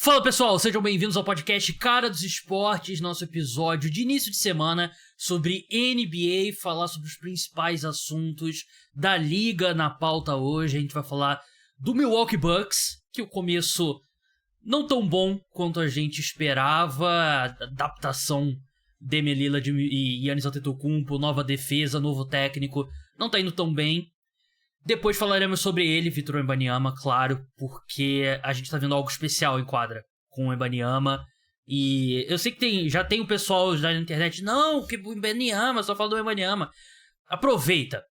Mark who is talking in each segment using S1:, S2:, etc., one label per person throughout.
S1: Fala pessoal, sejam bem-vindos ao podcast Cara dos Esportes, nosso episódio de início de semana sobre NBA, falar sobre os principais assuntos da liga na pauta hoje. A gente vai falar do Milwaukee Bucks, que o começo não tão bom quanto a gente esperava, a adaptação Damian Lillard e Giannis Antetokounmpo, nova defesa, novo técnico, não tá indo tão bem. Depois falaremos sobre ele, Victor Wembanyama, claro, porque a gente tá vendo algo especial em quadra com o Wembanyama. E eu sei que já tem o pessoal já na internet, não, que o Wembanyama, só fala do Wembanyama. Aproveita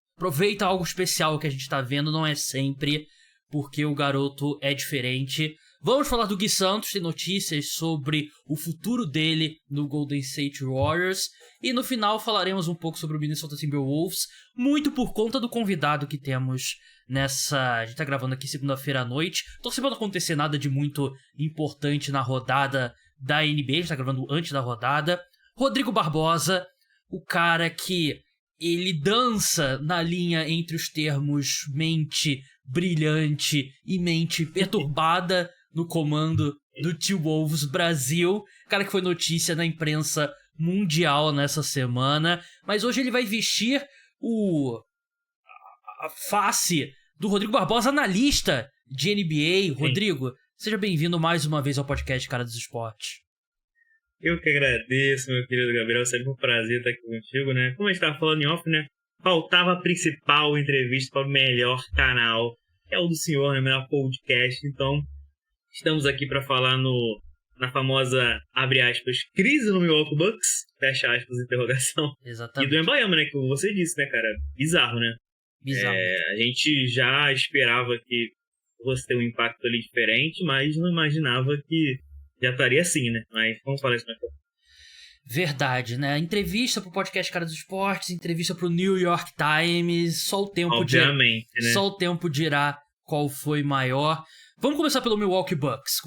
S1: algo especial que a gente tá vendo, não é sempre, porque o garoto é diferente. Vamos falar do Gui Santos, tem notícias sobre o futuro dele no Golden State Warriors. E no final falaremos um pouco sobre o Minnesota Timberwolves, muito por conta do convidado que temos nessa... A gente tá gravando aqui segunda-feira à noite. Torcer pra não acontecer nada de muito importante na rodada da NBA, a gente tá gravando antes da rodada. Rodrigo Barbosa, o cara que ele dança na linha entre os termos mente brilhante e mente perturbada no comando do T-Wolves Brasil, cara que foi notícia na imprensa mundial nessa semana, mas hoje ele vai vestir a face do Rodrigo Barbosa, analista de NBA. Rodrigo, seja bem-vindo mais uma vez ao podcast Cara dos Esportes.
S2: Eu que agradeço, meu querido Gabriel, sempre um prazer estar aqui contigo, né? Como a gente estava falando em off, né? Faltava a principal entrevista para o melhor canal, que é o do senhor, né? O melhor podcast, então... Estamos aqui para falar na famosa, abre aspas, crise no Milwaukee Bucks, fecha aspas, interrogação.
S1: Exatamente.
S2: E do Wembanyama, né, que você disse, né, cara, bizarro, né?
S1: Bizarro.
S2: A gente já esperava que fosse ter um impacto ali diferente, mas não imaginava que já estaria assim, né? Mas vamos falar isso mais pouco.
S1: Verdade, né? Entrevista pro podcast Cara dos Esportes, entrevista pro New York Times, só o tempo
S2: Obviamente, né?
S1: Só o tempo dirá qual foi maior. Vamos começar pelo Milwaukee Bucks.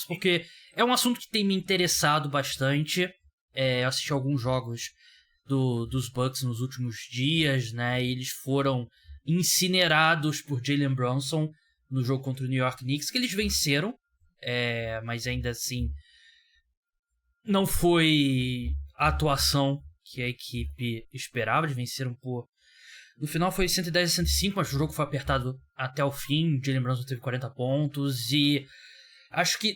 S1: Porque é um assunto que tem me interessado bastante. Eu assisti alguns jogos dos Bucks nos últimos dias, né? E eles foram incinerados por Jalen Brunson no jogo contra o New York Knicks, que eles venceram. Mas ainda assim, não foi a atuação que a equipe esperava. Eles venceram por... No final foi 110-105, mas o jogo foi apertado até o fim. Jalen Brunson teve 40 pontos e acho que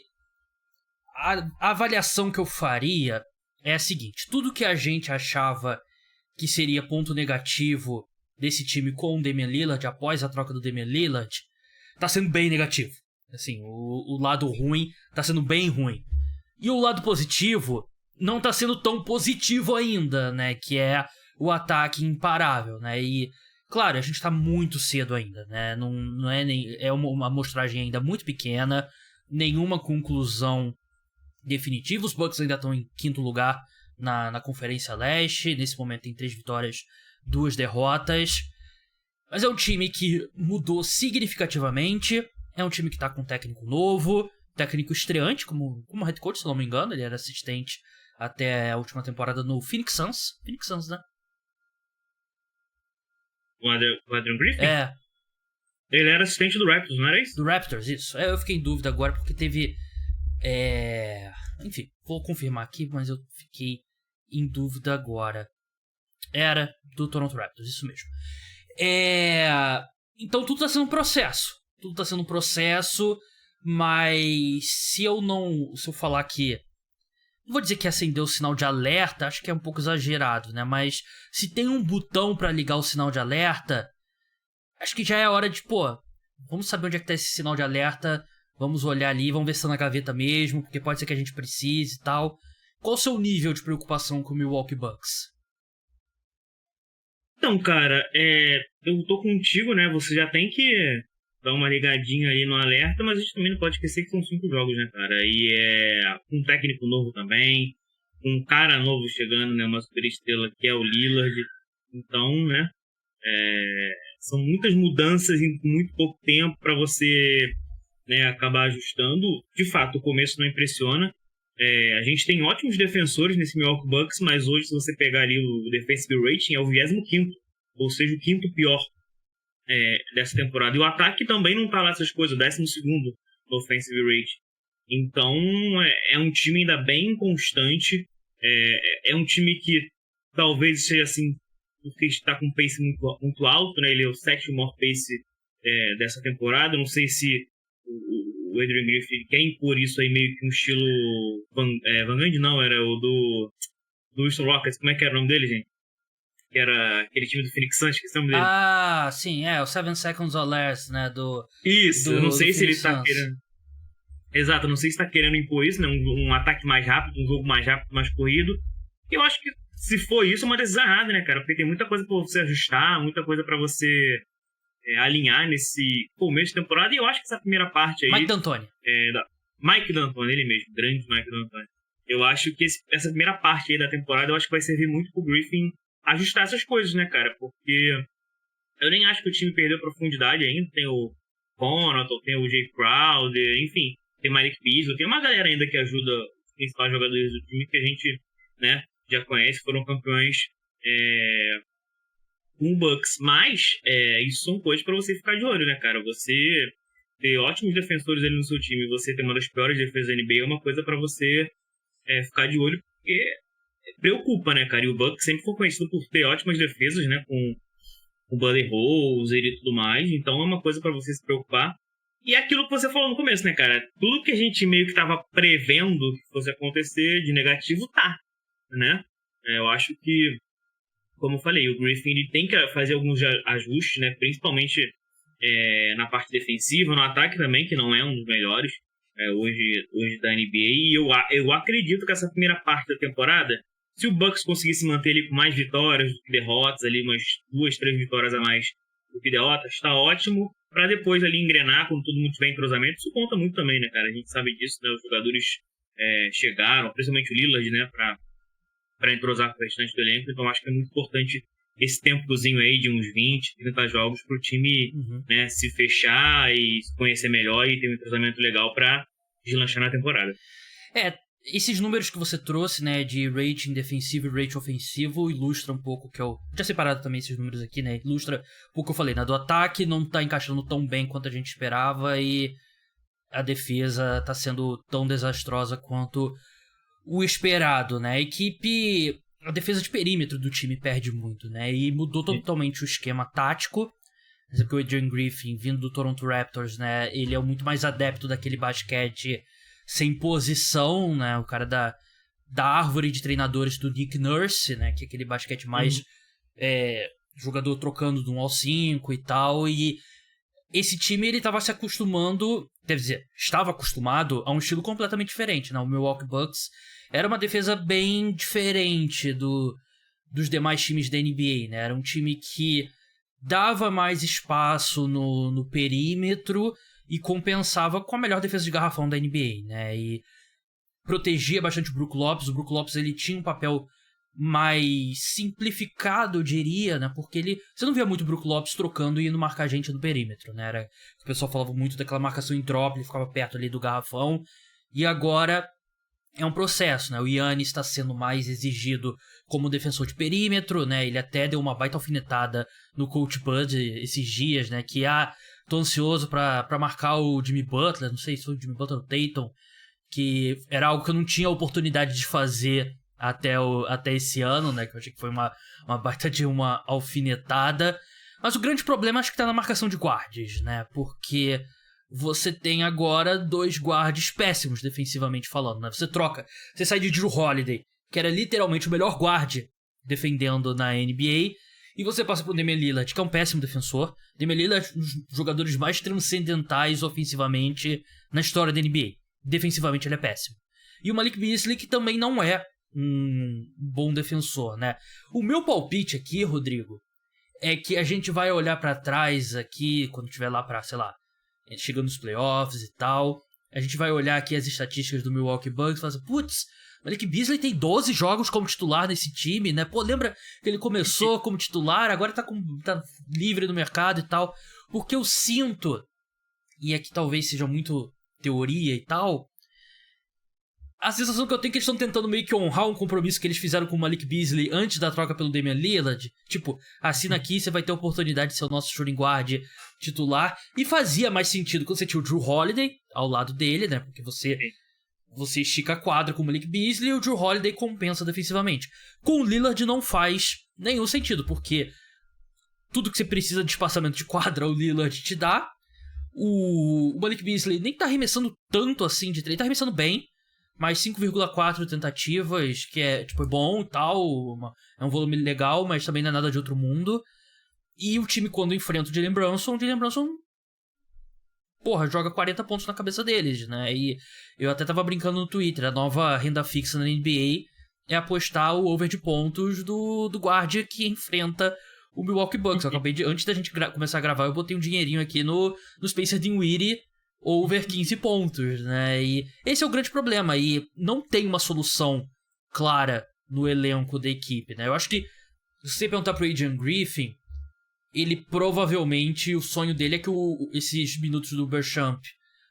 S1: a avaliação que eu faria é a seguinte. Tudo que a gente achava que seria ponto negativo desse time com o Damian Lillard após a troca do Damian Lillard tá sendo bem negativo. Assim, o lado ruim tá sendo bem ruim. E o lado positivo não tá sendo tão positivo ainda, né? Que é o ataque imparável, né? E, claro, a gente tá muito cedo ainda, né? Não é nem... É uma amostragem ainda muito pequena, nenhuma conclusão definitiva. Os Bucks ainda estão em quinto lugar na Conferência Leste. Nesse momento tem 3 vitórias, 2 derrotas. Mas é um time que mudou significativamente. É um time que tá com um técnico novo, técnico estreante, como head coach, se não me engano. Ele era assistente até a última temporada no Phoenix Suns. Phoenix Suns, né?
S2: O Adrian Griffin?
S1: É.
S2: Ele era assistente do Raptors, não era isso?
S1: Do Raptors, isso. Eu fiquei em dúvida agora porque teve... Enfim, vou confirmar aqui, mas eu fiquei em dúvida agora. Era do Toronto Raptors, isso mesmo. Então tudo tá sendo um processo. Tudo tá sendo um processo, mas se eu falar que... Não vou dizer que acendeu o sinal de alerta, acho que é um pouco exagerado, né? Mas se tem um botão pra ligar o sinal de alerta, acho que já é hora de, vamos saber onde é que tá esse sinal de alerta, vamos olhar ali, vamos ver se tá na gaveta mesmo, porque pode ser que a gente precise e tal. Qual o seu nível de preocupação com o Milwaukee Bucks?
S2: Então, cara, eu tô contigo, né? Você já tem que dar uma ligadinha ali no alerta, mas a gente também não pode esquecer que são 5 jogos, né, cara? E um técnico novo também, um cara novo chegando, né? Uma superestrela que é o Lillard. Então, né? São muitas mudanças em muito pouco tempo para você, né, acabar ajustando. De fato, o começo não impressiona. A gente tem ótimos defensores nesse Milwaukee Bucks, mas hoje, se você pegar ali o defensive rating, é o 25º, ou seja, o quinto pior dessa temporada. E o ataque também não tá lá essas coisas, o 12º no offensive rating. Então, é um time ainda bem constante. É um time que talvez seja assim, porque está com um pace muito alto, né? Ele é o sétimo maior pace dessa temporada. Não sei se o Adrian Griffin quer impor isso aí meio que um estilo Van Gundy, não, era o do Houston Rockets. Como é que era o nome dele, gente? Que era aquele time do Phoenix Suns, que é o nome dele.
S1: Ah, sim, o 7 Seconds or Less, né,
S2: Isso, eu não sei se ele
S1: Phoenix
S2: tá
S1: Suns.
S2: querendo... Exato, eu não sei se tá querendo impor isso, né? Um ataque mais rápido, um jogo mais rápido, mais corrido. E eu acho que se for isso, é uma decisão errada, né, cara? Porque tem muita coisa pra você ajustar, muita coisa pra você alinhar nesse começo de temporada. E eu acho que essa primeira parte aí...
S1: Mike D'Antoni.
S2: Mike D'Antoni, ele mesmo, grande Mike D'Antoni. Eu acho que essa primeira parte aí da temporada, eu acho que vai servir muito pro Griffin ajustar essas coisas, né, cara? Porque eu nem acho que o time perdeu profundidade ainda. Tem o Connaughton, tem o Jay Crowder, enfim, tem o Malik Beasley, tem uma galera ainda que ajuda os principais jogadores do time que a gente, né, já conhece, foram campeões com o Bucks. Mas isso são coisas pra você ficar de olho, né, cara? Você ter ótimos defensores ali no seu time, você ter uma das piores defesas da NBA é uma coisa pra você ficar de olho, porque preocupa, né, cara? E o Bucks sempre foi conhecido por ter ótimas defesas, né, com o Buddy Rose e tudo mais. Então é uma coisa pra você se preocupar. E é aquilo que você falou no começo, né, cara? Tudo que a gente meio que tava prevendo que fosse acontecer de negativo, tá, né? Eu acho que, como eu falei, o Griffin ele tem que fazer alguns ajustes, né? Principalmente na parte defensiva, no ataque também, que não é um dos melhores hoje da NBA. E eu acredito que essa primeira parte da temporada, se o Bucks conseguisse manter ele com mais vitórias do que derrotas, ali umas 2, 3 vitórias a mais do que derrotas, tá ótimo, pra depois ali engrenar, quando todo mundo tiver entrosamento. Isso conta muito também, né, cara? A gente sabe disso, né? Os jogadores chegaram, principalmente o Lillard, né, pra entrosar com o restante do elenco. Então acho que é muito importante esse tempozinho aí de uns 20, 30 jogos pro time né, se fechar e se conhecer melhor e ter um entrosamento legal pra deslanchar na temporada.
S1: Esses números que você trouxe, né, de rating defensivo e rating ofensivo, ilustra um pouco que eu tinha separado também esses números aqui, né, ilustra um pouco o que eu falei, né, do ataque não tá encaixando tão bem quanto a gente esperava e a defesa tá sendo tão desastrosa quanto o esperado, né, a defesa de perímetro do time perde muito, né, e mudou totalmente o esquema tático. Por exemplo, o Adrian Griffin, vindo do Toronto Raptors, né, ele é muito mais adepto daquele basquete sem posição, né? O cara da árvore de treinadores do Nick Nurse, né? Que é aquele basquete mais jogador trocando de 1 ao 5 e tal. E esse time, ele tava se acostumando, quer dizer, estava acostumado a um estilo completamente diferente, né? O Milwaukee Bucks era uma defesa bem diferente dos demais times da NBA, né? Era um time que dava mais espaço no perímetro e compensava com a melhor defesa de garrafão da NBA, né? E protegia bastante o Brook Lopes. O Brook Lopes, ele tinha um papel mais simplificado, eu diria, né? Porque você não via muito o Brook Lopes trocando e indo marcar gente no perímetro, né? O pessoal falava muito daquela marcação em drop, ele ficava perto ali do garrafão. E agora é um processo, né? O Giannis está sendo mais exigido como defensor de perímetro, né? Ele até deu uma baita alfinetada no Coach Bud esses dias, né? Que tô ansioso pra marcar o Jimmy Butler, não sei se foi o Jimmy Butler ou o Tatum, que era algo que eu não tinha oportunidade de fazer até esse ano, né? Que eu achei que foi uma baita de uma alfinetada. Mas o grande problema acho que tá na marcação de guards, né? Porque você tem agora 2 guards péssimos defensivamente falando, né? Você sai de Jrue Holiday, que era literalmente o melhor guard defendendo na NBA, e você passa pro Damian Lillard, que é um péssimo defensor. Damian Lillard é um dos jogadores mais transcendentais ofensivamente na história da NBA. Defensivamente ele é péssimo. E o Malik Beasley, que também não é um bom defensor, né? O meu palpite aqui, Rodrigo, é que a gente vai olhar pra trás aqui, quando tiver lá pra, sei lá, chegando nos playoffs e tal, a gente vai olhar aqui as estatísticas do Milwaukee Bucks e falar assim, putz, Malik Beasley tem 12 jogos como titular nesse time, né? Pô, lembra que ele começou como titular, agora tá livre no mercado e tal. Porque eu sinto, e aqui talvez seja muito teoria e tal, A sensação que eu tenho é que eles estão tentando meio que honrar um compromisso que eles fizeram com o Malik Beasley antes da troca pelo Damian Lillard. Tipo, assina aqui, você vai ter a oportunidade de ser o nosso shooting guard titular. E fazia mais sentido quando você tinha o Jrue Holiday ao lado dele, né? Porque você estica a quadra com o Malik Beasley e o Jrue Holiday compensa defensivamente. Com o Lillard não faz nenhum sentido, porque tudo que você precisa de espaçamento de quadra, o Lillard te dá. O Malik Beasley nem tá arremessando tanto assim de 3, tá arremessando bem, mas 5,4 tentativas, que é tipo, bom e tal, é um volume legal, mas também não é nada de outro mundo. E o time, quando enfrenta o Jalen Brunson, porra, joga 40 pontos na cabeça deles, né? E eu até tava brincando no Twitter, a nova renda fixa na NBA é apostar o over de pontos do guarda que enfrenta o Milwaukee Bucks. Eu acabei de, antes da gente começar a gravar, eu botei um dinheirinho aqui no Spencer Dinwiddie over 15 pontos, né? E esse é o grande problema. E não tem uma solução clara no elenco da equipe, né? Eu acho que, se você perguntar pro Adrian Griffin, ele provavelmente, o sonho dele é que esses minutos do Beauchamp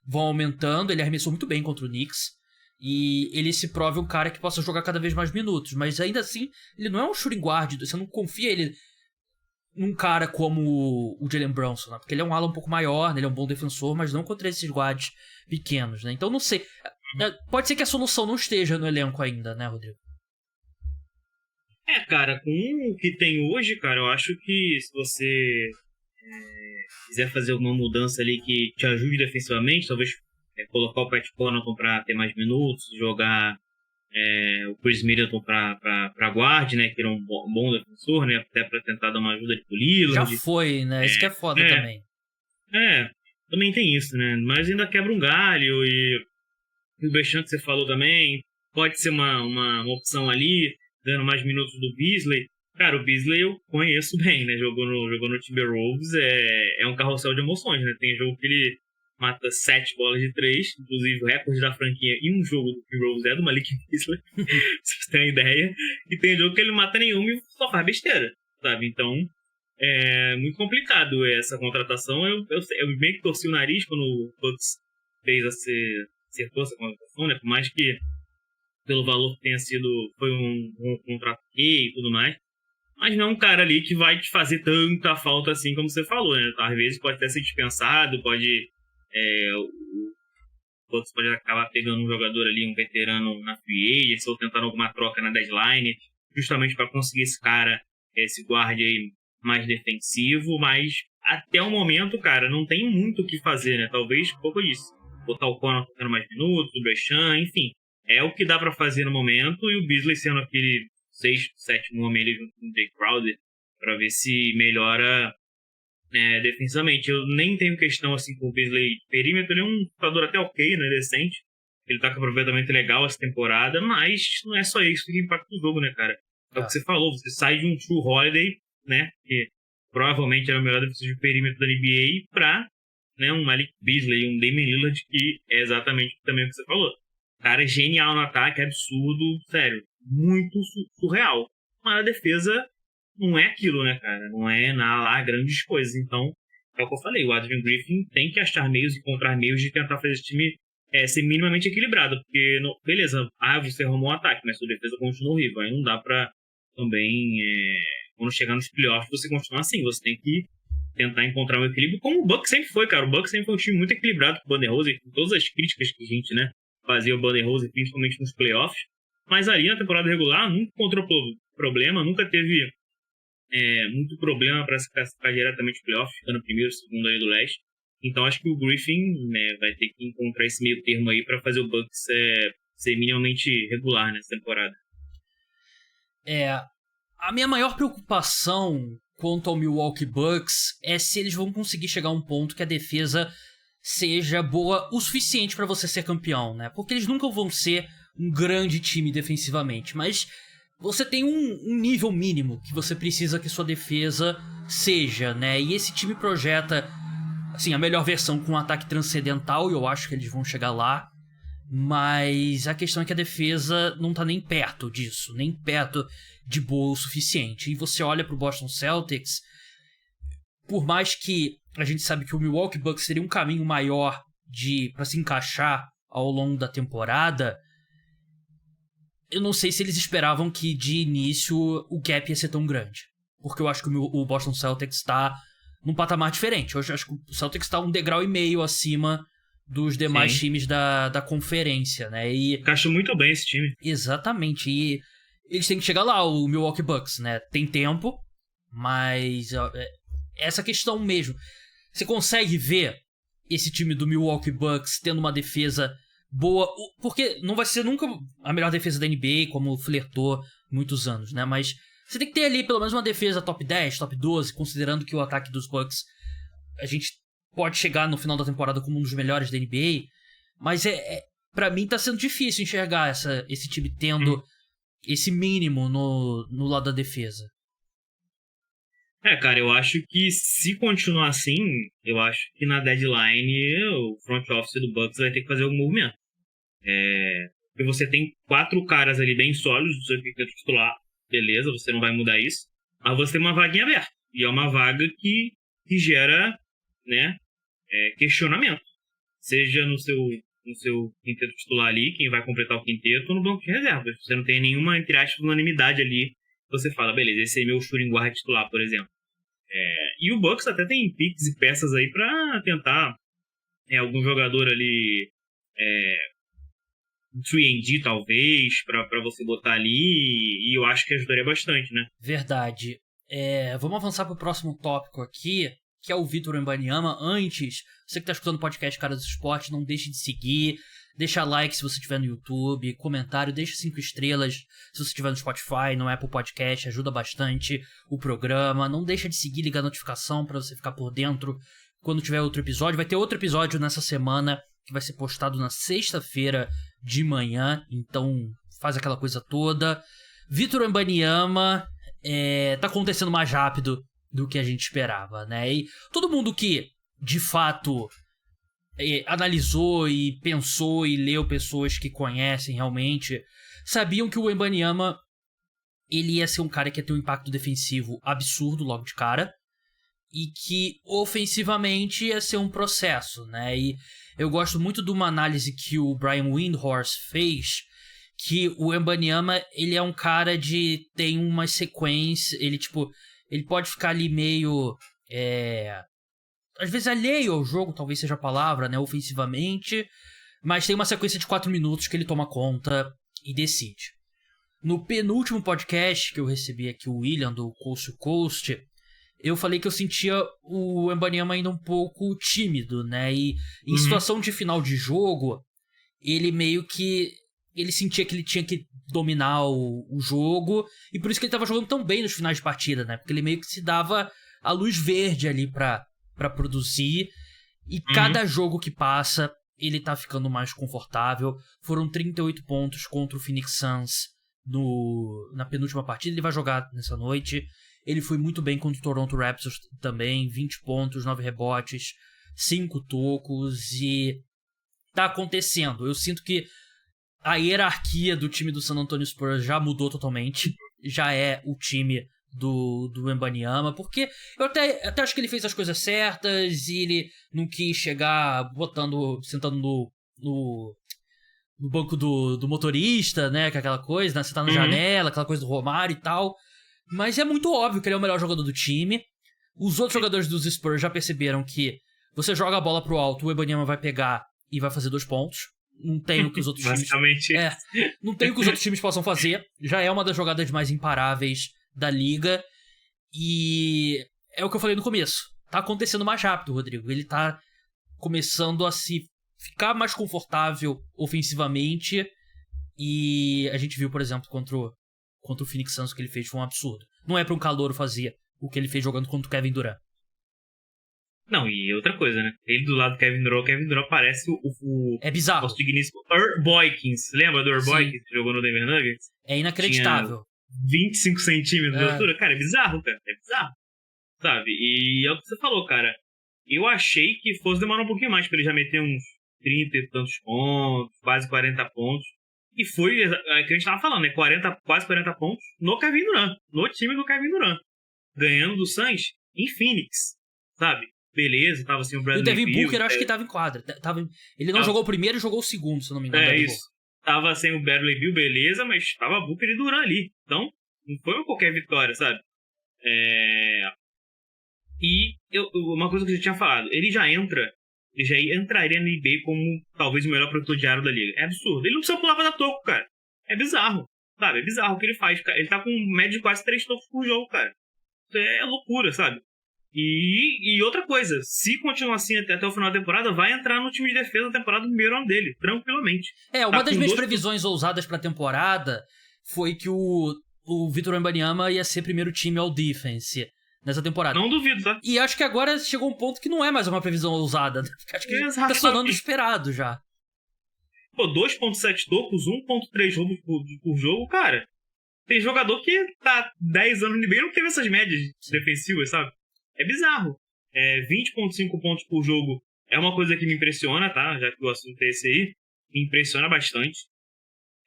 S1: vão aumentando. Ele arremessou muito bem contra o Knicks. E ele se prove um cara que possa jogar cada vez mais minutos. Mas ainda assim, ele não é um shooting guard. Você não confia ele num cara como o Jalen Brunson, né? Porque ele é um ala um pouco maior, né? Ele é um bom defensor, mas não contra esses guards pequenos, né? Então não sei. Pode ser que a solução não esteja no elenco ainda, né, Rodrigo?
S2: Cara, com o que tem hoje, cara, eu acho que se você quiser fazer alguma mudança ali que te ajude defensivamente, talvez colocar o Pat Connaughton pra ter mais minutos, jogar o Chris Middleton pra guard, né, que era um bom defensor, né, até pra tentar dar uma ajuda de Lillard.
S1: Já foi, né, isso que é foda também.
S2: Também tem isso, né, mas ainda quebra um galho. E o Beauchamp que você falou também, pode ser uma opção ali, dando mais minutos do Beasley. Cara, o Beasley eu conheço bem, né, jogou no Timberwolves, é um carrossel de emoções, né, tem jogo que ele mata 7 bolas de 3, inclusive o recorde da franquia em um jogo do Timberwolves é do Malik Beasley, pra vocês terem ideia. E tem jogo que ele mata nenhum e só faz besteira, sabe? Então, é muito complicado essa contratação. Eu meio que torci o nariz quando o Bucks acertou essa contratação, né? Por mais que pelo valor que tenha sido, foi um contrato ok e tudo mais. Mas não é um cara ali que vai te fazer tanta falta assim como você falou, né? Às vezes pode até ser dispensado, o Bucks pode acabar pegando um jogador ali, um veterano na free agency, ou tentando alguma troca na deadline, justamente para conseguir esse cara, esse guarda aí mais defensivo. Mas até o momento, cara, não tem muito o que fazer, né? Talvez um pouco disso. Botar o Connaughton tendo mais minutos, o Beauchamp, enfim. É o que dá para fazer no momento, e o Beasley sendo aquele 6º, 7º homem ali junto com o Jay Crowder, para ver se melhora defensivamente. Eu nem tenho questão assim com o Beasley de perímetro, ele é um jogador até ok, né, decente. Ele tá com aproveitamento legal essa temporada, mas não é só isso que impacta o jogo, né, cara? É o que você falou, você sai de um Jrue Holiday, né, que provavelmente era o melhor defensor de perímetro da NBA, pra, né, um Malik Beasley, um Damian Lillard, que é exatamente também o que você falou. Cara, é genial no ataque, é absurdo, sério, muito surreal. Mas a defesa não é aquilo, né, cara? Não é lá grandes coisas. Então, é o que eu falei, o Adrian Griffin tem que achar meios, encontrar meios de tentar fazer esse time ser minimamente equilibrado. Porque, beleza, você arrumou um ataque, mas sua defesa continua horrível. Aí não dá pra também, quando chegar nos playoffs, você continuar assim. Você tem que tentar encontrar um equilíbrio, como o Bucks sempre foi, cara. O Bucks sempre foi um time muito equilibrado com o Budenholzer, com todas as críticas que a gente, né, fazia o Budenholzer, principalmente nos playoffs. Mas ali na temporada regular nunca encontrou problema, nunca teve muito problema para se classificar diretamente no playoff, ficando primeiro, segundo aí do leste. Então acho que o Griffin, né, vai ter que encontrar esse meio termo aí para fazer o Bucks ser minimamente regular nessa temporada.
S1: A minha maior preocupação quanto ao Milwaukee Bucks é se eles vão conseguir chegar a um ponto que a defesa seja boa o suficiente para você ser campeão, né? Porque eles nunca vão ser um grande time defensivamente, mas você tem um nível mínimo que você precisa que sua defesa seja, né? E esse time projeta, assim, a melhor versão com um ataque transcendental, e eu acho que eles vão chegar lá. Mas a questão é que a defesa não tá nem perto disso, nem perto de boa o suficiente. E você olha pro Boston Celtics, por mais que a gente sabe que o Milwaukee Bucks seria um caminho maior pra se encaixar ao longo da temporada, eu não sei se eles esperavam que de início o gap ia ser tão grande. Porque eu acho que o Boston Celtics tá num patamar diferente. Eu acho que o Celtics tá 1,5 degrau acima dos demais times da conferência, né? E
S2: encaixou muito bem esse time.
S1: exatamente. E eles têm que chegar lá, o Milwaukee Bucks, né? Tem tempo, mas essa questão mesmo. Você consegue ver esse time do Milwaukee Bucks tendo uma defesa boa, porque não vai ser nunca a melhor defesa da NBA, como flertou muitos anos, né? Mas você tem que ter ali pelo menos uma defesa top 10, top 12, considerando que o ataque dos Bucks a gente pode chegar no final da temporada como um dos melhores da NBA, mas pra mim tá sendo difícil enxergar esse time tendo esse mínimo no lado da defesa.
S2: Cara, eu acho que se continuar assim, eu acho que na deadline o front office do Bucks vai ter que fazer algum movimento. Porque você tem 4 caras ali bem sólidos do seu quinteto titular, beleza, você não vai mudar isso, mas você tem uma vaguinha aberta. E é uma vaga que gera, né, questionamento. Seja no seu quinteto titular ali, quem vai completar o quinteto, ou no banco de reservas. Você não tem nenhuma, entre aspas, unanimidade ali. Você fala, beleza, esse é meu shooting guard titular, por exemplo. E o Bucks até tem picks e peças aí pra tentar algum jogador ali 3&D talvez, pra você botar ali, e eu acho que ajudaria bastante, né?
S1: Verdade. Vamos avançar pro próximo tópico aqui, que é o Victor Wembanyama. Antes, você que tá escutando o podcast Cara dos Esportes, não deixe de seguir, deixa like se você estiver no YouTube, comentário, deixa 5 estrelas se você estiver no Spotify, no Apple Podcast, ajuda bastante o programa. Não deixa de seguir, ligar a notificação pra você ficar por dentro quando tiver outro episódio. Vai ter outro episódio nessa semana que vai ser postado na sexta-feira de manhã, então faz aquela coisa toda. Victor Wembanyama tá acontecendo mais rápido do que a gente esperava, né? E todo mundo que, de fato, analisou e pensou e leu pessoas que conhecem realmente, sabiam que o Wembanyama ele ia ser um cara que ia ter um impacto defensivo absurdo logo de cara, e que ofensivamente ia ser um processo, né? E eu gosto muito de uma análise que o Brian Windhorst fez, que o Wembanyama, ele é um cara tem uma sequência, ele pode ficar ali meio, às vezes alheio ao jogo, talvez seja a palavra, né, ofensivamente, mas tem uma sequência de 4 minutos que ele toma conta e decide. No penúltimo podcast que eu recebi aqui, o William, do Coast to Coast, eu falei que eu sentia o Wembanyama ainda um pouco tímido, né, e em situação de final de jogo, ele meio que ele sentia que ele tinha que dominar o jogo, e por isso que ele tava jogando tão bem nos finais de partida, né? Porque ele meio que se dava a luz verde ali pra produzir, e cada jogo que passa, ele tá ficando mais confortável. Foram 38 pontos contra o Phoenix Suns na penúltima partida, ele vai jogar nessa noite. Ele foi muito bem contra o Toronto Raptors também, 20 pontos, 9 rebotes, 5 tocos, e tá acontecendo. Eu sinto que a hierarquia do time do San Antonio Spurs já mudou totalmente. Já é o time do Wembanyama, porque eu até acho que ele fez as coisas certas e ele não quis chegar sentando no banco do motorista, né, que é aquela coisa, né, sentar na janela, aquela coisa do Romário e tal. Mas é muito óbvio que ele é o melhor jogador do time. Os outros jogadores dos Spurs já perceberam que você joga a bola pro alto, o Wembanyama vai pegar e vai fazer 2 pontos. Não tem o que os outros times... não tem o que os outros times possam fazer. Já é uma das jogadas mais imparáveis da liga. E é o que eu falei no começo. Tá acontecendo mais rápido, Rodrigo. Ele tá começando a se ficar mais confortável ofensivamente. E a gente viu, por exemplo, contra o Phoenix Suns, o que ele fez foi um absurdo. Não é pra um calouro fazer o que ele fez jogando contra o Kevin Durant.
S2: Não, e outra coisa, né? Ele do lado do Kevin Durant parece o
S1: é bizarro.
S2: Nosso digníssimo Boykins. Lembra do Boykins que jogou no Denver Nuggets?
S1: É inacreditável.
S2: Tinha 25 centímetros de altura. Cara, é bizarro, cara. É bizarro. Sabe? E é o que você falou, cara. Eu achei que fosse demorar um pouquinho mais pra ele já meter uns 30 e tantos pontos, quase 40 pontos. E foi que a gente tava falando, né? Quase 40 pontos no Kevin Durant. No time do Kevin Durant. Ganhando do Suns em Phoenix. Sabe? Beleza, tava assim o Bradley
S1: Beal. E o Devin
S2: Beal,
S1: Booker acho que tava em quadra. Ele não jogou o primeiro e jogou o segundo, se eu não me engano.
S2: É isso. Tava sem o Bradley Beal, beleza, mas tava Booker e Durant ali. Então, não foi uma qualquer vitória, sabe? Uma coisa que eu já tinha falado, ele já entraria na NBA como talvez o melhor produtor de aro da liga. É absurdo. Ele não precisa pular pra dar toco, cara. É bizarro, sabe? É bizarro o que ele faz. Ele tá com média de quase 3 tocos por jogo, cara. Isso é loucura, sabe? E outra coisa, se continuar assim até o final da temporada, vai entrar no time de defesa da temporada do primeiro ano dele, tranquilamente.
S1: Uma das minhas previsões ousadas pra temporada foi que o Victor Wembanyama ia ser primeiro time All Defense nessa temporada.
S2: Não duvido, tá?
S1: E acho que agora chegou um ponto que não é mais uma previsão ousada. Acho que tá se tornando esperado já.
S2: Pô, 2.7 tocos, 1.3 roubos por jogo, cara. Tem jogador que tá 10 anos no NBA e não teve essas médias defensivas, sabe? É bizarro. 20.5 pontos por jogo é uma coisa que me impressiona, tá? Já que o assunto é esse aí. Me impressiona bastante.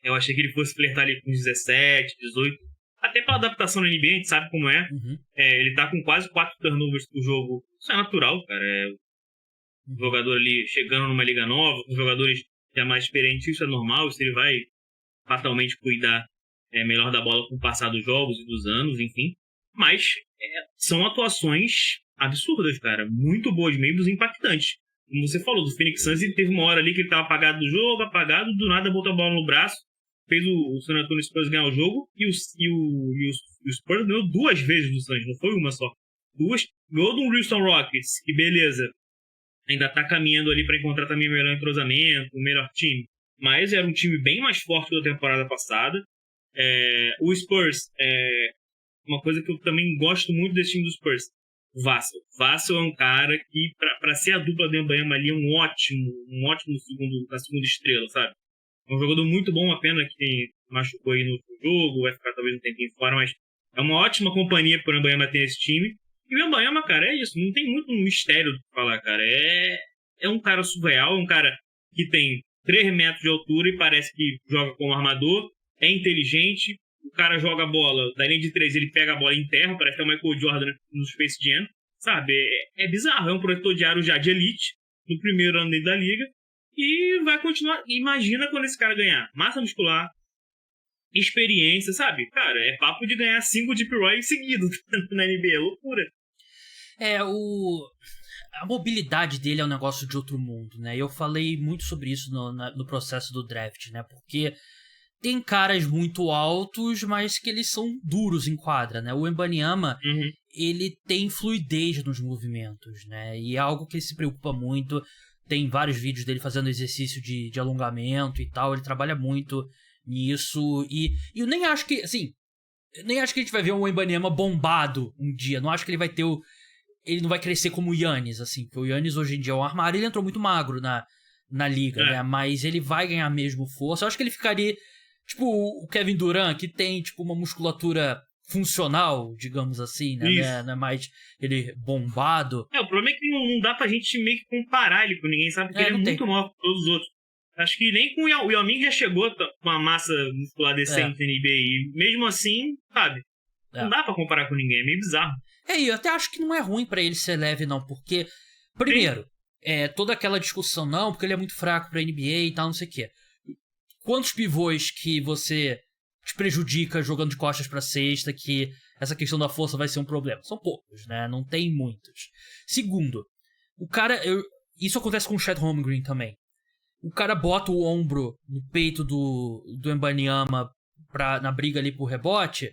S2: Eu achei que ele fosse flertar ali com 17, 18. Até pela adaptação na NBA, a gente sabe como é.
S1: Uhum.
S2: Ele tá com quase 4 turnovers por jogo. Isso é natural, cara. Um jogador ali chegando numa liga nova, com jogadores já mais experientes, isso é normal. Isso ele vai fatalmente cuidar melhor da bola com o passar dos jogos e dos anos, enfim. Mas são atuações absurdas, cara. Muito boas mesmo, impactantes. Como você falou, do Phoenix Suns, ele teve uma hora ali que ele tava apagado do jogo, do nada botou a bola no braço, fez o San Antonio Spurs ganhar o jogo, e o Spurs ganhou 2 vezes do Suns, não foi uma só. 2. Ganhou do Houston Rockets, que beleza, ainda tá caminhando ali pra encontrar também o melhor entrosamento, o melhor time. Mas era um time bem mais forte da temporada passada. O Spurs, uma coisa que eu também gosto muito desse time do Spurs, o Vassell. Vassell é um cara que, pra ser a dupla do Wembanyama ali, é um ótimo na segunda estrela, sabe? É um jogador muito bom, uma pena que machucou aí no último jogo, vai ficar talvez um tempinho fora, mas é uma ótima companhia pro Wembanyama ter esse time. E o Wembanyama, cara, é isso, não tem muito mistério do que falar, cara. É um cara surreal, é um cara que tem 3 metros de altura e parece que joga como armador, é inteligente. O cara joga a bola, da linha de 3 ele pega a bola em terra, parece que é o Michael Jordan no Space Jam, sabe? É bizarro, é um protetor de aro já de elite, no primeiro ano dele da liga, e vai continuar. Imagina quando esse cara ganhar massa muscular, experiência, sabe? Cara, é papo de ganhar 5 Deep Roy seguidos na NBA, é loucura.
S1: A mobilidade dele é um negócio de outro mundo, né? Eu falei muito sobre isso no processo do draft, né? Porque tem caras muito altos, mas que eles são duros em quadra, né? O Wembanyama, ele tem fluidez nos movimentos, né? E é algo que ele se preocupa muito. Tem vários vídeos dele fazendo exercício de alongamento e tal. Ele trabalha muito nisso. E eu nem acho que, assim, nem acho que a gente vai ver um Wembanyama bombado um dia. Não acho que ele vai ter ele não vai crescer como o Giannis, assim. Porque o Giannis hoje em dia é um armário. Ele entrou muito magro na liga, né? Mas ele vai ganhar mesmo força. Eu acho que ele ficaria tipo o Kevin Durant, que tem tipo uma musculatura funcional, digamos assim, né? Não é mais ele bombado.
S2: O problema é que não dá pra gente meio que comparar ele com ninguém, sabe? Porque ele é muito maior que todos os outros. Acho que nem com o Yao Ming já chegou com uma massa muscular decente na NBA. E mesmo assim, sabe? Não dá pra comparar com ninguém, é meio bizarro.
S1: E eu até acho que não é ruim pra ele ser leve, não, porque, primeiro, toda aquela discussão, não, porque ele é muito fraco pra NBA e tal, não sei o quê. Quantos pivôs que você te prejudica jogando de costas pra cesta, que essa questão da força vai ser um problema? São poucos, né? Não tem muitos. Segundo, o cara... isso acontece com o Chet Holmgren também. O cara bota o ombro no peito do Wembanyama na briga ali por rebote,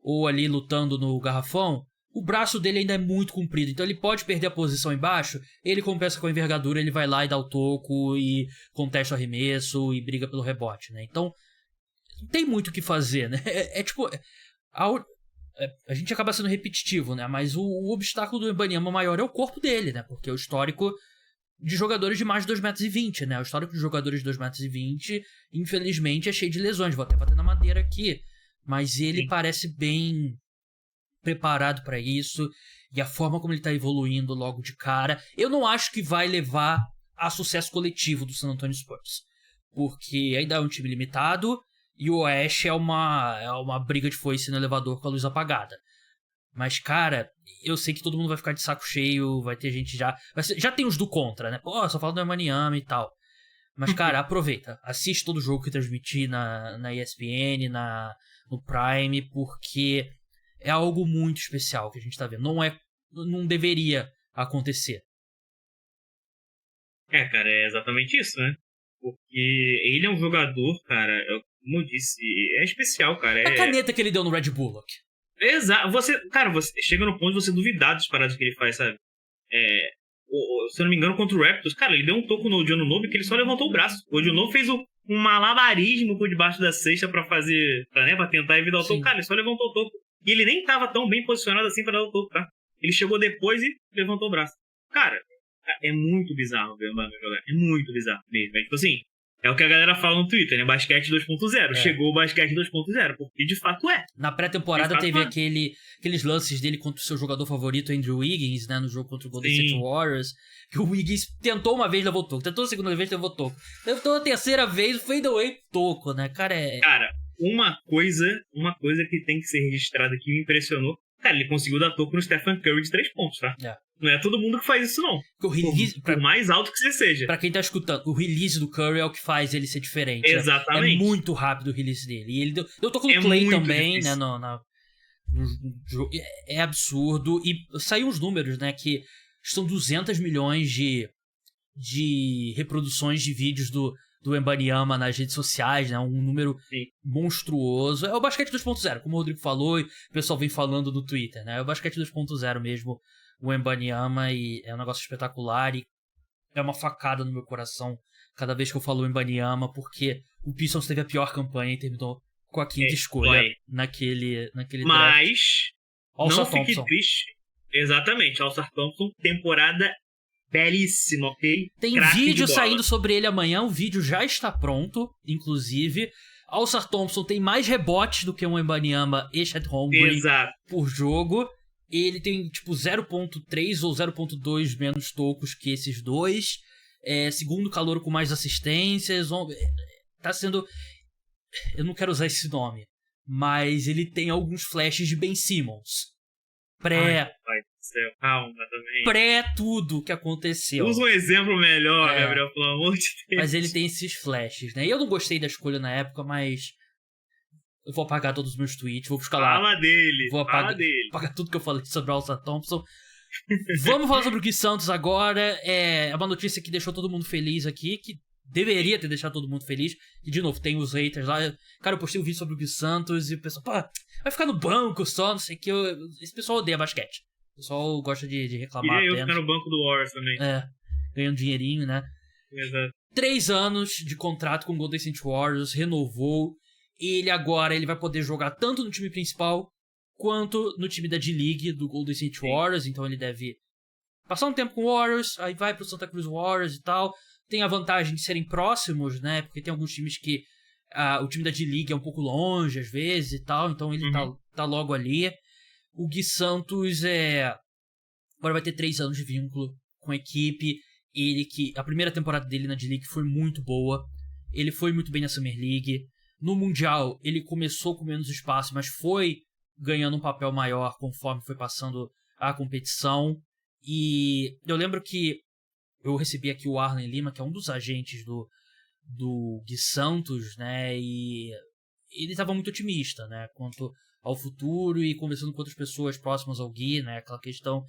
S1: ou ali lutando no garrafão, o braço dele ainda é muito comprido, então ele pode perder a posição embaixo, ele compensa com a envergadura, ele vai lá e dá o toco e contesta o arremesso e briga pelo rebote, né? Então, não tem muito o que fazer, né? Tipo... A gente acaba sendo repetitivo, né? Mas o obstáculo do Wembanyama maior é o corpo dele, né? Porque o histórico de jogadores de mais de 2,20 m, né? O histórico de jogadores de 2,20 m, infelizmente, é cheio de lesões. Vou até bater na madeira aqui. Mas ele parece bem preparado pra isso, e a forma como ele tá evoluindo logo de cara, eu não acho que vai levar a sucesso coletivo do San Antonio Spurs, porque ainda é um time limitado e o Oeste é uma briga de foice no elevador com a luz apagada. Mas, cara, eu sei que todo mundo vai ficar de saco cheio, vai ter gente já tem os do contra, né? Pô, só fala do Wembanyama e tal. Mas, cara, aproveita. Assiste todo o jogo que transmiti na ESPN, no Prime, porque é algo muito especial que a gente tá vendo. Não deveria acontecer.
S2: Cara, é exatamente isso, né? Porque ele é um jogador, cara, como eu disse, é especial, cara.
S1: A caneta que ele deu no Red Bullock.
S2: Exato. Você chega no ponto de você duvidar das paradas que ele faz, sabe? Se eu não me engano, contra o Raptors, cara, ele deu um toco no Odianonobi que ele só levantou o braço. O Odianonobi fez um malabarismo por debaixo da cesta pra tentar evitar o toco. Cara, ele só levantou o toco. E ele nem tava tão bem posicionado assim pra dar o toco, tá? Ele chegou depois e levantou o braço. Cara, é muito bizarro ver o Mbappé jogar. É muito bizarro mesmo. É tipo assim, é o que a galera fala no Twitter, né? Basquete 2.0. Chegou o basquete 2.0, porque de fato é.
S1: Na pré-temporada teve aqueles lances dele contra o seu jogador favorito, Andrew Wiggins, né? No jogo contra o Golden State Warriors. Que o Wiggins tentou uma vez, levou toco. Tentou a segunda vez, levou toco. Tentou a terceira vez, o fadeaway, toco, né?
S2: Cara, uma coisa que tem que ser registrada que me impressionou. Cara, ele conseguiu dar toco no Stephen Curry de 3 pontos, tá? Não é todo mundo que faz isso, não. Por mais alto que você seja.
S1: Pra quem tá escutando, o release do Curry é o que faz ele ser diferente.
S2: Exatamente.
S1: É muito rápido o release dele. E ele deu toco no Clay também, difícil. Né? É absurdo. E saiu uns números, né? Que são 200 milhões de reproduções de vídeos do Wembanyama nas redes sociais, né? Um número monstruoso. É o basquete 2.0, como o Rodrigo falou e o pessoal vem falando no Twitter, né? É o basquete 2.0 mesmo, o Wembanyama, e é um negócio espetacular e é uma facada no meu coração cada vez que eu falo Wembanyama, porque o Pistons teve a pior campanha e terminou com a quinta escolha naquele
S2: Mas
S1: draft.
S2: Não fique triste. Exatamente, All-Star Thompson, temporada belíssima, ok?
S1: Tem vídeo saindo sobre ele amanhã, o vídeo já está pronto, inclusive. All-Star Thompson tem mais rebotes do que um Wembanyama e Chet Holmgren por jogo. Ele tem, tipo, 0.3 ou 0.2 menos tocos que esses dois. Segundo calouro com mais assistências. Tá sendo... Eu não quero usar esse nome, mas ele tem alguns flashes de Ben Simmons.
S2: Calma também.
S1: Pré-tudo que aconteceu.
S2: Usa um exemplo melhor, Gabriel, pelo amor de Deus.
S1: Mas ele tem esses flashes, né? E eu não gostei da escolha na época, mas eu vou apagar todos os meus tweets, vou buscar lá.
S2: Fala dele.
S1: Vou apagar tudo que eu falei sobre o All-Star Thompson. Vamos falar sobre o Gui Santos agora. É uma notícia que deixou todo mundo feliz aqui, que deveria ter deixado todo mundo feliz. E, de novo, tem os haters lá. Cara, eu postei um vídeo sobre o Gui Santos e o pessoal, vai ficar no banco só, não sei o que. Esse pessoal odeia basquete. O pessoal gosta de reclamar.
S2: E eu ficar no banco do Warriors também.
S1: Ganhando dinheirinho, né?
S2: Exato.
S1: 3 anos de contrato com o Golden State Warriors, renovou. Ele agora vai poder jogar tanto no time principal quanto no time da D-League do Golden State Warriors. Então ele deve passar um tempo com o Warriors, aí vai pro Santa Cruz Warriors e tal. Tem a vantagem de serem próximos, né? Porque tem alguns times que o time da D-League é um pouco longe às vezes e tal. Então ele tá logo ali. O Gui Santos agora vai ter 3 anos de vínculo com a equipe. A primeira temporada dele na D-League foi muito boa. Ele foi muito bem na Summer League. No Mundial, ele começou com menos espaço, mas foi ganhando um papel maior conforme foi passando a competição. E eu lembro que eu recebi aqui o Arlen Lima, que é um dos agentes do Gui Santos, né? E ele estava muito otimista, né? Quanto ao futuro e conversando com outras pessoas próximas ao Gui, né? Aquela questão...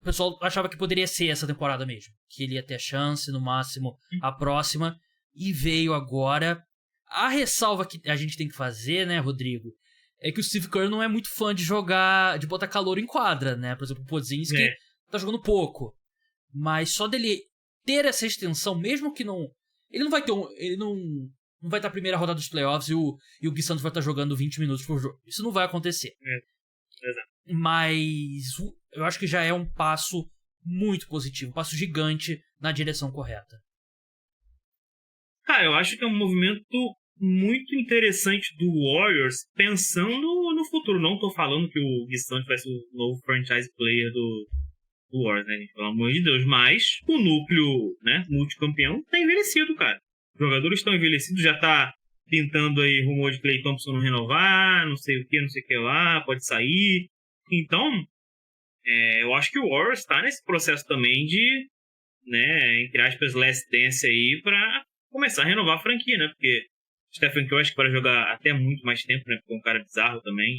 S1: O pessoal achava que poderia ser essa temporada mesmo. Que ele ia ter a chance, no máximo, a próxima. E veio agora. A ressalva que a gente tem que fazer, né, Rodrigo? É que o Steve Kerr não é muito fã de botar calor em quadra, né? Por exemplo, o Podziemski tá jogando pouco. Mas só dele ter essa extensão, mesmo que não... Ele não vai ter ele não vai estar a primeira rodada dos playoffs e o Gui Santos vai estar jogando 20 minutos por jogo. Isso não vai acontecer.
S2: Exato.
S1: Mas eu acho que já é um passo muito positivo, um passo gigante na direção correta.
S2: Cara, eu acho que é um movimento muito interessante do Warriors pensando no futuro. Não tô falando que o Gui Santos vai ser o novo franchise player do Warriors, né, gente? Pelo amor de Deus. Mas o núcleo, né, multicampeão, tá envelhecido, cara. Os jogadores estão envelhecidos, já tá pintando aí rumor de Klay Thompson não renovar, não sei o que lá, pode sair. Então, eu acho que o Warriors tá nesse processo também de, né, entre aspas, last dance aí pra começar a renovar a franquia, né? Porque Stephen Curry acho que vai jogar até muito mais tempo, né? Porque é um cara bizarro também.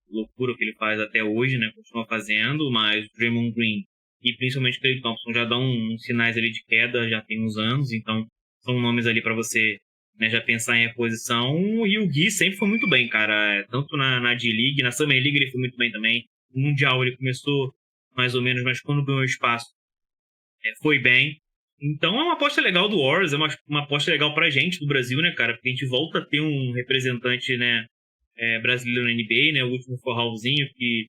S2: Loucura o que ele faz até hoje, né? Continua fazendo, mas o Draymond Green e principalmente o Klay Thompson já dão uns sinais ali de queda já tem uns anos, então são nomes ali para você, né, já pensar em reposição. E o Gui sempre foi muito bem, cara. Tanto na D-League, na Summer League ele foi muito bem também. No Mundial ele começou mais ou menos, mas quando ganhou espaço foi bem. Então é uma aposta legal do Warriors, é uma aposta legal pra gente do Brasil, né, cara? Porque a gente volta a ter um representante, né, brasileiro na NBA, né? O último forralzinho que,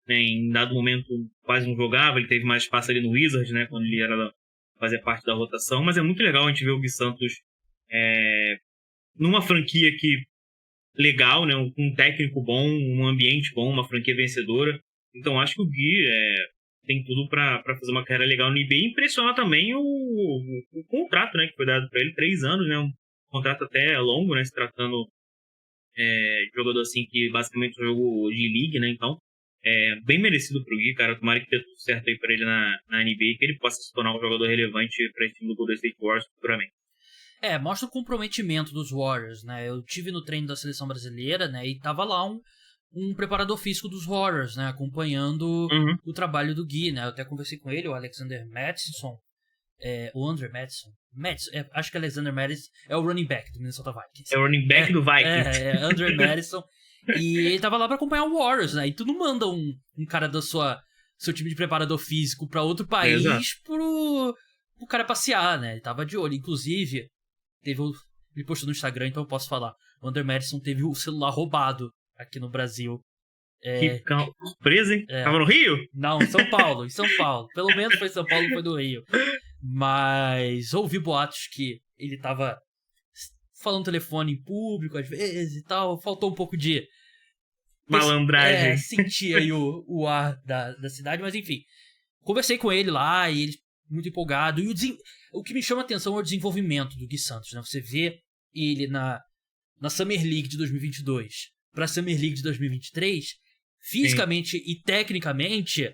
S2: né, em dado momento quase não jogava, ele teve mais espaço ali no Wizards, né, quando ele fazia parte da rotação, mas é muito legal a gente ver o Gui Santos numa franquia que legal, né, um técnico bom, um ambiente bom, uma franquia vencedora. Então acho que o Gui tem tudo para fazer uma carreira legal no NBA e impressiona também o contrato, né, que foi dado para ele, 3 anos, né, um contrato até longo, né, se tratando de jogador assim que basicamente jogou de league, né, então bem merecido pro Gui, cara. Tomara que dê tudo certo aí pra ele na NBA e que ele possa se tornar um jogador relevante pra esse time do Golden State Warriors futuramente.
S1: Mostra o comprometimento dos Warriors, né? Eu tive no treino da seleção brasileira, né? E tava lá um preparador físico dos Warriors, né? Acompanhando o trabalho do Gui, né? Eu até conversei com ele, o Alexander Mattison. O Andrew Madison. Acho que Alexander Madison é o running back do Minnesota Vikings.
S2: É o running back do Vikings.
S1: Andrew Madison. E ele tava lá pra acompanhar o Warriors, né? E tu não manda um cara do seu time de preparador físico pra outro país pro cara passear, né? Ele tava de olho. Inclusive, ele postou no Instagram, então eu posso falar. O Andrew Madison teve o celular roubado aqui no Brasil.
S2: Que surpresa, hein? Tava no Rio?
S1: Não, em São Paulo. Em São Paulo. Pelo menos foi em São Paulo, não foi no Rio. Mas ouvi boatos que ele tava falando telefone em público às vezes e tal. Faltou um pouco de
S2: malandragem.
S1: Sentir aí o ar da cidade, mas enfim. Conversei com ele lá e ele muito empolgado. E o que me chama a atenção é o desenvolvimento do Gui Santos, né? Você vê ele na Summer League de 2022 pra Summer League de 2023, fisicamente e tecnicamente,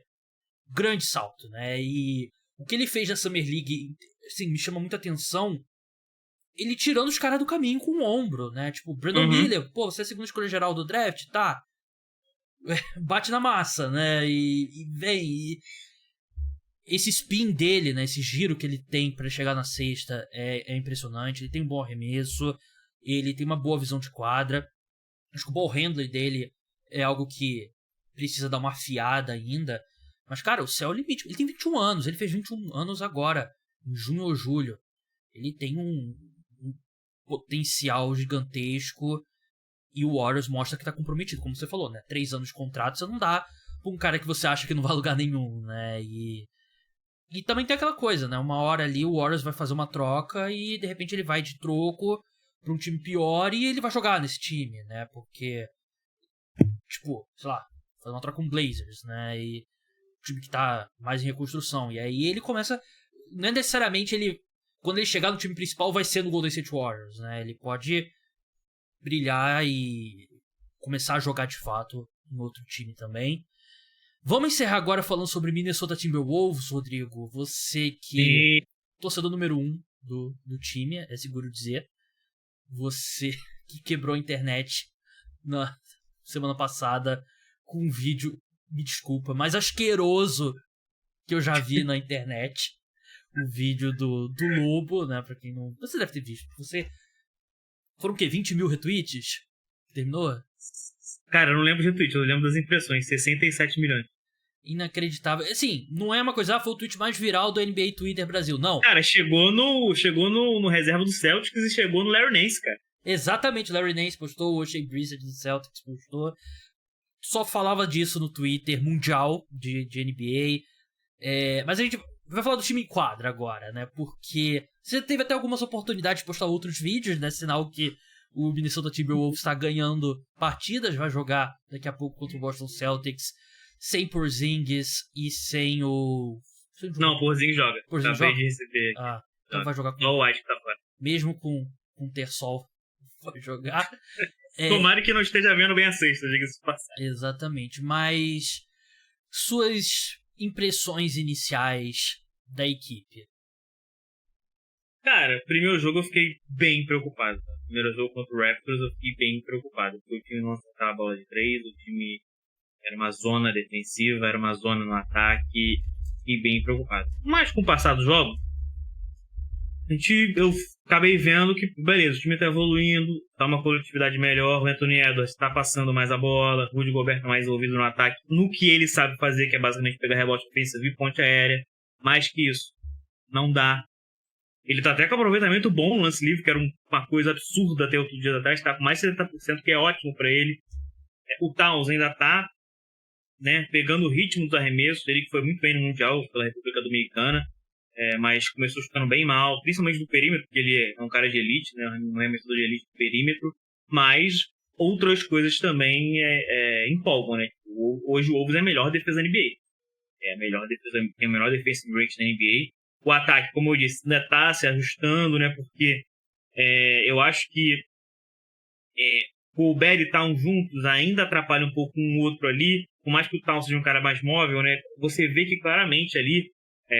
S1: grande salto, né? E o que ele fez na Summer League, assim, me chama muita atenção. Ele tirando os caras do caminho com o ombro, né? Tipo, Brandon Miller, pô, você é a segunda escolha geral do draft, tá? Bate na massa, né? E vem. Esse spin dele, né? Esse giro que ele tem pra chegar na cesta é impressionante. Ele tem um bom arremesso, ele tem uma boa visão de quadra. Acho que o ball handler dele é algo que precisa dar uma afiada ainda. Mas, cara, o céu é o limite. Ele tem 21 anos, ele fez 21 anos agora, em junho ou julho. Ele tem um potencial gigantesco e o Warriors mostra que tá comprometido, como você falou, né? 3 anos de contrato, você não dá pra um cara que você acha que não vai a lugar nenhum, né? E também tem aquela coisa, né? Uma hora ali o Warriors vai fazer uma troca e de repente ele vai de troco pra um time pior e ele vai jogar nesse time, né? Porque, tipo, sei lá, fazer uma troca com o Blazers, né? E o time que tá mais em reconstrução. E aí ele começa... Não é necessariamente quando ele chegar no time principal vai ser no Golden State Warriors, né? Ele pode brilhar e começar a jogar de fato em outro time também. Vamos encerrar agora falando sobre Minnesota Timberwolves, Rodrigo. Você que é torcedor número 1 do time, é seguro dizer. Você que quebrou a internet na semana passada com um vídeo, me desculpa, mais asqueroso que eu já vi na internet. O vídeo do Lobo, né? Pra quem não... Você deve ter visto. Foram o quê? 20 mil retweets? Terminou?
S2: Cara, eu não lembro de retweet, eu lembro das impressões. 67 milhões.
S1: Inacreditável. Assim, não é uma coisa... foi o tweet mais viral do NBA Twitter Brasil. Não.
S2: Cara, chegou no reserva do Celtics e chegou no Larry Nance, cara.
S1: Exatamente. Larry Nance postou, o Shea Brissett do Celtics postou. Só falava disso no Twitter mundial de NBA. Mas a gente... vai falar do time em quadra agora, né? Porque você teve até algumas oportunidades de postar outros vídeos, né? Sinal que o Minnesota Timberwolves está ganhando partidas. Vai jogar daqui a pouco contra o Boston Celtics sem Porzingis e sem o...
S2: Não, o Porzingis joga.
S1: Porzingis
S2: Acabei
S1: joga?
S2: de receber.
S1: Então vai jogar com...
S2: o White tá fora.
S1: Mesmo com Tersol vai jogar.
S2: Tomara que não esteja vendo bem a sexta, diga-se de passagem.
S1: Exatamente. Mas suas impressões iniciais da equipe?
S2: Cara, primeiro jogo eu fiquei bem preocupado. Primeiro jogo contra o Raptors eu fiquei bem preocupado. Porque o time não acertava a bola de 3, o time era uma zona defensiva, era uma zona no ataque. Fiquei bem preocupado. Mas com o passar do jogo, eu acabei vendo que, beleza, o time tá evoluindo, tá uma coletividade melhor, o Anthony Edwards tá passando mais a bola, o Rudy Gobert tá mais envolvido no ataque, no que ele sabe fazer, que é basicamente pegar rebote ofensivo e ponte aérea. Mais que isso, não dá. Ele tá até com aproveitamento bom no lance livre, que era uma coisa absurda até outro dia atrás, tá com mais de 70%, que é ótimo pra ele. O Towns ainda tá, né, pegando o ritmo dos arremessos, ele que foi muito bem no Mundial pela República Dominicana, mas começou chutando bem mal, principalmente do perímetro, porque ele é um cara de elite, né, um arremessador de elite do perímetro, mas outras coisas também empolgam, né? Hoje o Wolves é a melhor defesa da NBA. Tem a melhor defensive rate da NBA. O ataque, como eu disse, ainda está se ajustando, né? Porque eu acho que o Gobert e Towns juntos ainda atrapalham um pouco um outro ali. Por mais que o Towns seja um cara mais móvel, né? Você vê que claramente ali,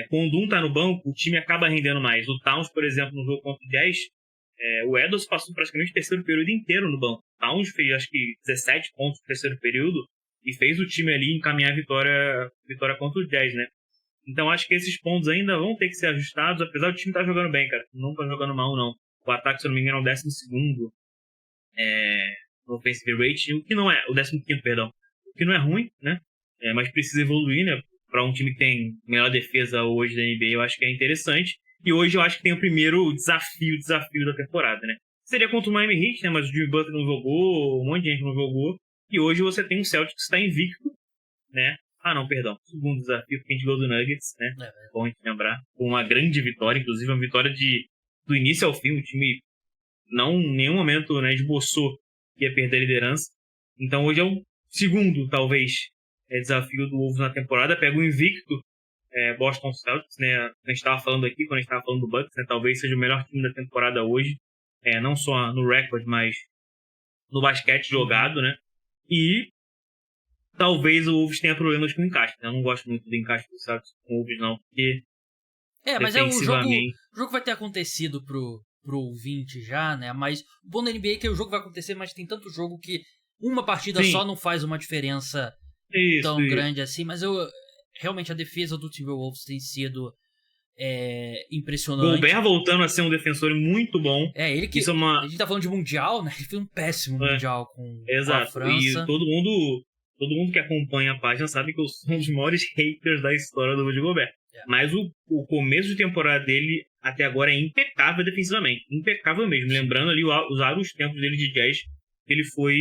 S2: quando um tá no banco, o time acaba rendendo mais. O Towns, por exemplo, no jogo contra o Jazz, o Edwards passou praticamente o terceiro período inteiro no banco. O Towns fez, acho que, 17 pontos no terceiro período e fez o time ali encaminhar a vitória contra o Jazz, né? Então acho que esses pontos ainda vão ter que ser ajustados, apesar do time estar jogando bem, cara. Não tá jogando mal, não. O ataque, se eu não me engano, é o 12º no offensive rating, o que não é, o 15º, perdão. O que não é ruim, né? Mas precisa evoluir, né? Para um time que tem melhor defesa hoje da NBA, eu acho que é interessante. E hoje eu acho que tem o primeiro desafio da temporada, né? Seria contra o Miami Heat, né? Mas o Jimmy Butler não jogou, um monte de gente não jogou. E hoje você tem um Celtics que está invicto, né? Ah, não, perdão. Segundo desafio, porque a gente ganhou do Nuggets, né? Bom a gente lembrar. Com uma grande vitória, inclusive uma vitória do início ao fim. O time não em nenhum momento, né, esboçou que ia perder a liderança. Então hoje é o segundo, talvez, desafio do Wolves na temporada. Pega o invicto Boston Celtics, né? A gente estava falando aqui, quando a gente estava falando do Bucks, né? Talvez seja o melhor time da temporada hoje. Não só no recorde, mas no basquete jogado, né? E talvez o Wolves tenha problemas com o encaixe. Eu não gosto muito do encaixe do Celtics com o Wolves, não, porque
S1: mas o jogo vai ter acontecido pro ouvinte já, né? Mas o bom da NBA é que o jogo vai acontecer, mas tem tanto jogo que uma partida só não faz uma diferença tão grande assim. Mas realmente a defesa do Timberwolves tem sido impressionante.
S2: O Gobert voltando a ser um defensor muito bom.
S1: Ele que a gente tá falando de Mundial, né? Ele fez um péssimo Mundial com a França.
S2: E todo mundo que acompanha a página sabe que eu sou um dos maiores haters da história do Rudy Gobert. Mas o começo de temporada dele até agora é impecável defensivamente. Impecável mesmo. Lembrando ali os vários tempos dele de Jazz, ele foi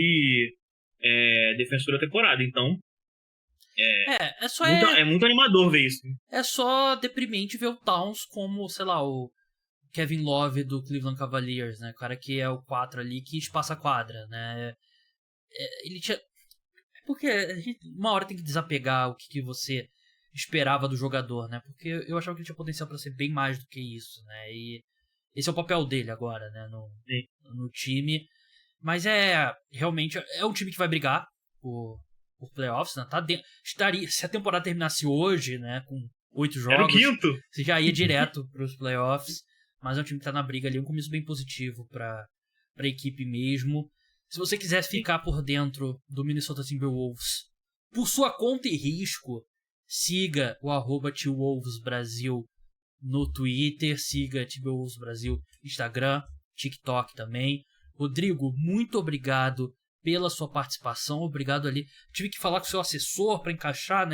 S2: defensor da temporada. Então, é muito animador ver isso.
S1: É só deprimente ver o Towns como, sei lá, o Kevin Love do Cleveland Cavaliers, né? O cara que é o 4 ali que espaça a quadra, né? Ele tinha... Porque a gente, uma hora tem que desapegar o que você esperava do jogador, né? Porque eu achava que ele tinha potencial para ser bem mais do que isso, né? E esse é o papel dele agora, né? No time. Mas realmente é um time que vai brigar por playoffs, né? Se a temporada terminasse hoje, né? Com 8 jogos.
S2: Era o quinto.
S1: Você já ia direto pros playoffs. Mas é um time que tá na briga ali. Um começo bem positivo pra equipe mesmo. Se você quiser ficar por dentro do Minnesota Timberwolves por sua conta e risco, siga o @TWolvesBrasil no Twitter, siga Timberwolves Brasil no Instagram, TikTok também. Rodrigo, muito obrigado pela sua participação, obrigado ali. Tive que falar com o seu assessor para encaixar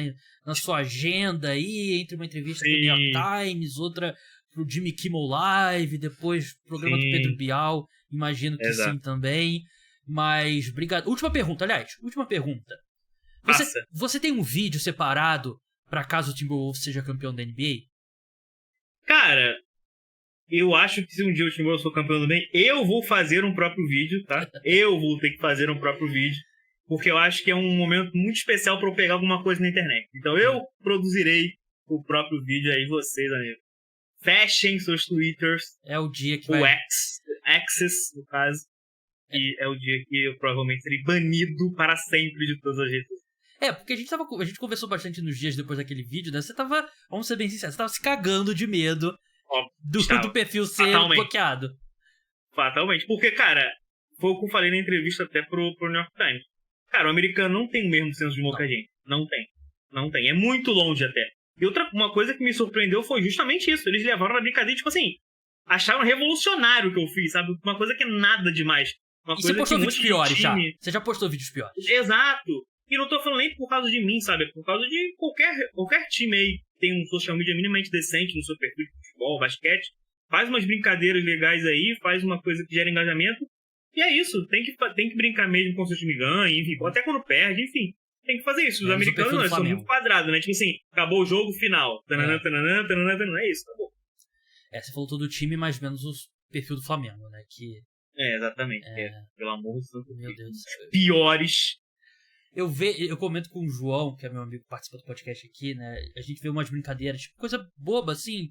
S1: na sua agenda aí, entre uma entrevista do New York Times, outra pro Jimmy Kimmel Live, depois programa do Pedro Bial, imagino que sim também. Mas, obrigado. Última pergunta. Você tem um vídeo separado pra caso o Timberwolves seja campeão da NBA?
S2: Cara, eu acho que se um dia o Timberwolves for campeão da NBA, eu vou fazer um próprio vídeo, tá? Eu vou ter que fazer um próprio vídeo, porque eu acho que é um momento muito especial pra eu pegar alguma coisa na internet. Então eu produzirei o próprio vídeo aí, vocês, amigos. Fechem seus Twitters.
S1: É o dia que
S2: vai... O Access, no caso. E é o dia que eu provavelmente serei banido para sempre de todas as redes.
S1: Porque a gente conversou bastante nos dias depois daquele vídeo, né? Você tava, vamos ser bem sinceros, você tava se cagando de medo
S2: Ó,
S1: do perfil ser
S2: Fatalmente.
S1: bloqueado.
S2: Fatalmente. Porque, cara, foi o que eu falei na entrevista até pro New York Times. Cara, o americano não tem o mesmo senso de humor que a gente. Não tem. Não tem. É muito longe até. E uma coisa que me surpreendeu foi justamente isso. Eles levaram na brincadeira, tipo assim, acharam revolucionário o que eu fiz, sabe? Uma coisa que é nada demais. Uma
S1: E
S2: coisa
S1: você postou
S2: que um
S1: vídeos
S2: monte de
S1: piores já.
S2: time-
S1: Você já postou vídeos piores.
S2: Exato. E não tô falando nem por causa de mim, sabe? É por causa de qualquer time aí que tem um social media minimamente decente no seu perfil de futebol, basquete. Faz umas brincadeiras legais aí, faz uma coisa que gera engajamento. E é isso. Tem que brincar mesmo com o seu time ganha, enfim. Até quando perde, enfim. Tem que fazer isso. Os
S1: Menos o
S2: americanos
S1: perfil do
S2: não, eles são
S1: Flamengo.
S2: muito quadrados, né? Tipo assim, acabou o jogo, final. Tananã, tananã, tananã, tananã. É isso, acabou.
S1: Você falou todo o time, mais menos o perfil do Flamengo, né? Que,
S2: Exatamente. Pelo amor de Deus.
S1: meu Deus do céu.
S2: Piores.
S1: Eu comento com o João, que é meu amigo que participa do podcast aqui, né? A gente vê umas brincadeiras, tipo, coisa boba, assim.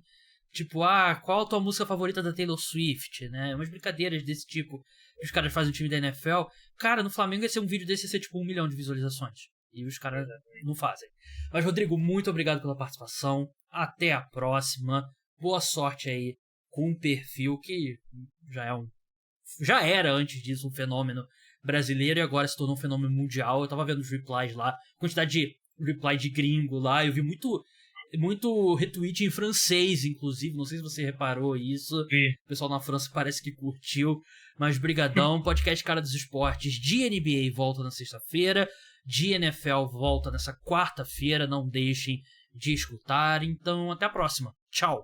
S1: Tipo, qual a tua música favorita da Taylor Swift, né? Umas brincadeiras desse tipo que os caras fazem no time da NFL. Cara, no Flamengo ia ser um vídeo desse, ia ser tipo 1 milhão de visualizações. E os caras não fazem. Mas, Rodrigo, muito obrigado pela participação. Até a próxima. Boa sorte aí com um perfil que já era antes disso um fenômeno brasileiro e agora se tornou um fenômeno mundial. Eu tava vendo os replies lá, quantidade de reply de gringo lá, eu vi muito retweet em francês, inclusive, não sei se você reparou isso.
S2: Sim.
S1: O pessoal na França parece que curtiu, mas brigadão. Podcast Cara dos Esportes de NBA volta na sexta-feira, de NFL volta nessa quarta-feira, não deixem de escutar. Então, até a próxima. Tchau!